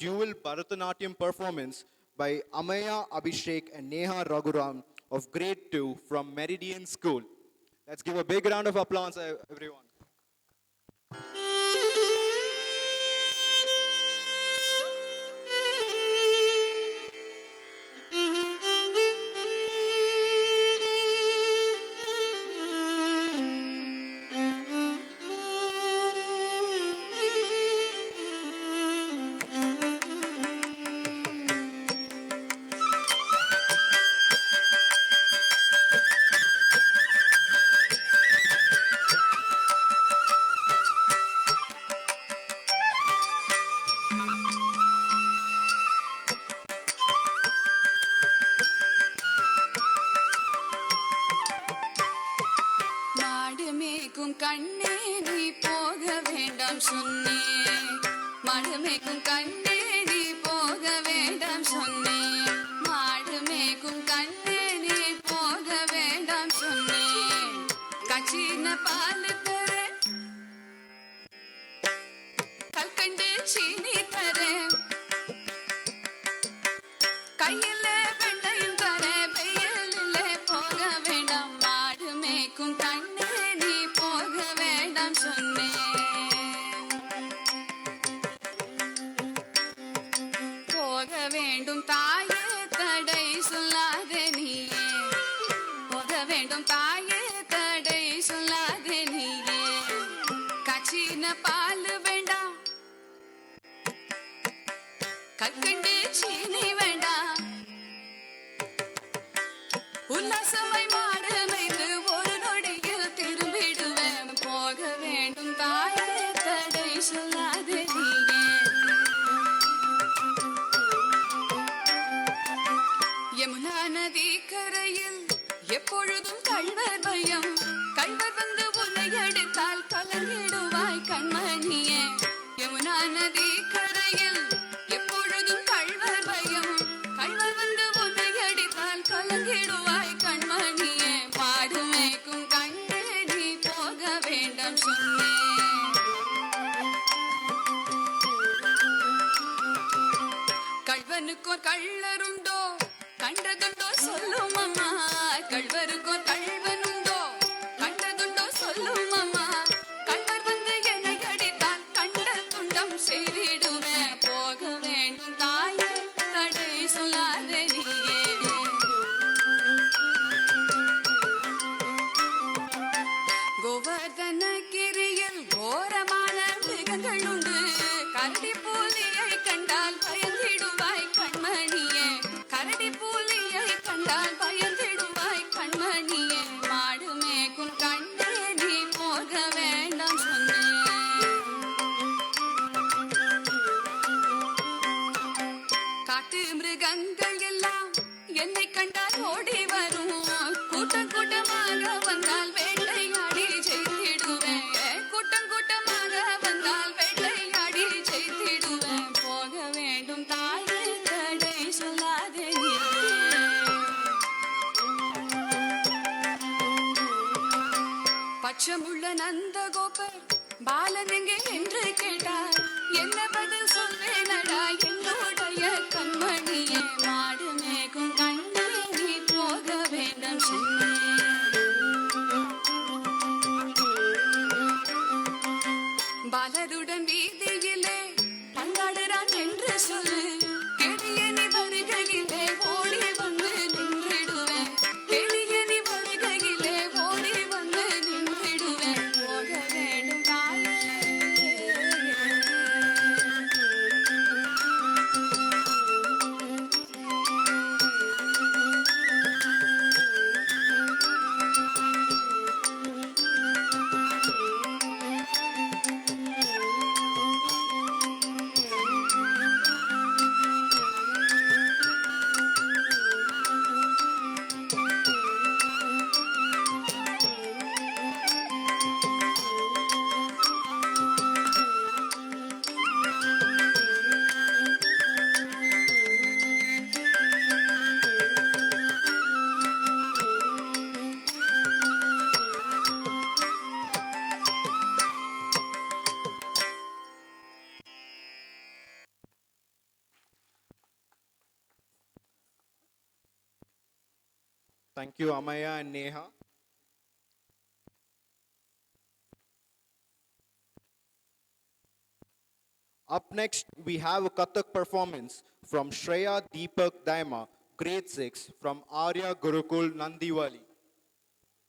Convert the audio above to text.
dual Bharatanatyam performance by Amaya Abhishek and Neha Raghuram of Grade 2 from Meridian School. Let's give a big round of applause, everyone. கண்ணே நீ போக வேண்டாம் சொன்னேன், மடுமேக்கும் கண்ணே நீ போக வேண்டாம் சொன்னேன், மாடுமேக்கும் கண்ணே நீ போக வேண்டாம் சொன்னேன், கச்சின பால் தர கல்கண்டு சீனி தர கையில வெண்டையும் தர வெயிலில் போக வேண்டாம், மாடுமேக்கும் கண்ணே போக வேண்டும் தாயே தடை சொல்லாதே நீயே, போக வேண்டும் தாயே தடை சொல்லாதே நீயே, கச்சின பால் வேண்டாம் கற்கண்டு சீனி வேண்டாம், உல்லாசமாய் மாடு வைத்து ஒரு நொடியில் திரும்பிடுவேன், போக வேண்டும் தாயே தடை சொல்லாதே நீயே. யமுனா நதி கரையில் எப்பொழுதும் கள்வர் பயம், கள்வர் வந்து உன்னை அடித்தால் கலங்கிடுவாய் கண்மணியே, யமுனா நதி கரையில் எப்பொழுதும் கள்வர் பயம், கள்வர் வந்து உன்னை அடித்தால் கலங்கிடுவாய் கண்மணியே, மாடு மேய்க்கும் கண்ணே நீ போக வேண்டாம் சொன்னேன், கள்வனுக்கோ கள்ளருண்டோ கண்டதுண்டோ சொல்லும் அம்மா, கள்வருக்கோ கள்வனுண்டோ கண்டதுண்டோ சொல்லும் அம்மா, கள்வர் வந்து என்னை அடித்தால் கண்ட துண்டம் செய்திடுவேன், போக வேண்டும் தாயே தடை சொல்லாதே நீயே. கோவர்தனகிரியில் கோரமான மிருகங்கள் உண்டு, கரடி பூலியை கண்டால் பயந்திடுவாய் கண்மணியே, கரடி பூலியை கண்டால் பயந்திடுவாய் கண்மணியே, மாடு மேய்க்கும் கண்ணே நீ போக வேண்டாம் சொன்னேன், காட்டு மிருகங்கள் எல்லாம் என்னை கண்டால் ஓடி வரும், கூட்டம் கூட்டமாக வந்தால் வேட்டையாடி ஜெயித்திடுவேன், கூட்டம் கூட்டமாக வந்தால் வேட்டையாடி ஜெயித்திடுவேன், போக வேண்டும் தாயே தடை சொல்லாதே நீயே. பச்சமுள்ள நந்தகோபர் பாலன் எங்கே என்று கேட்டார், என்ன பதில் சொல்வேனடா என்னுடைய கண்மணியே, மாடு மேய்க்கும் கண்ணே நீ போக வேண்டாம் சொன்னேன், பாலருடன் வீதியிலே பந்தாடுறான் என்று சொல்லு, கெடிய நீ வருகையிலே ஓடி வந்து நின்றிடுவேன், கெடிய நீ வருகையிலே ஓடி வந்து நின்றிடுவேன், போக வேண்டும் தாயே Thank you, Amaya and Neha. Up next, we have a Kathak performance from Shreya Deepak Daima, grade 6 from Arya Gurukul Nandiwali.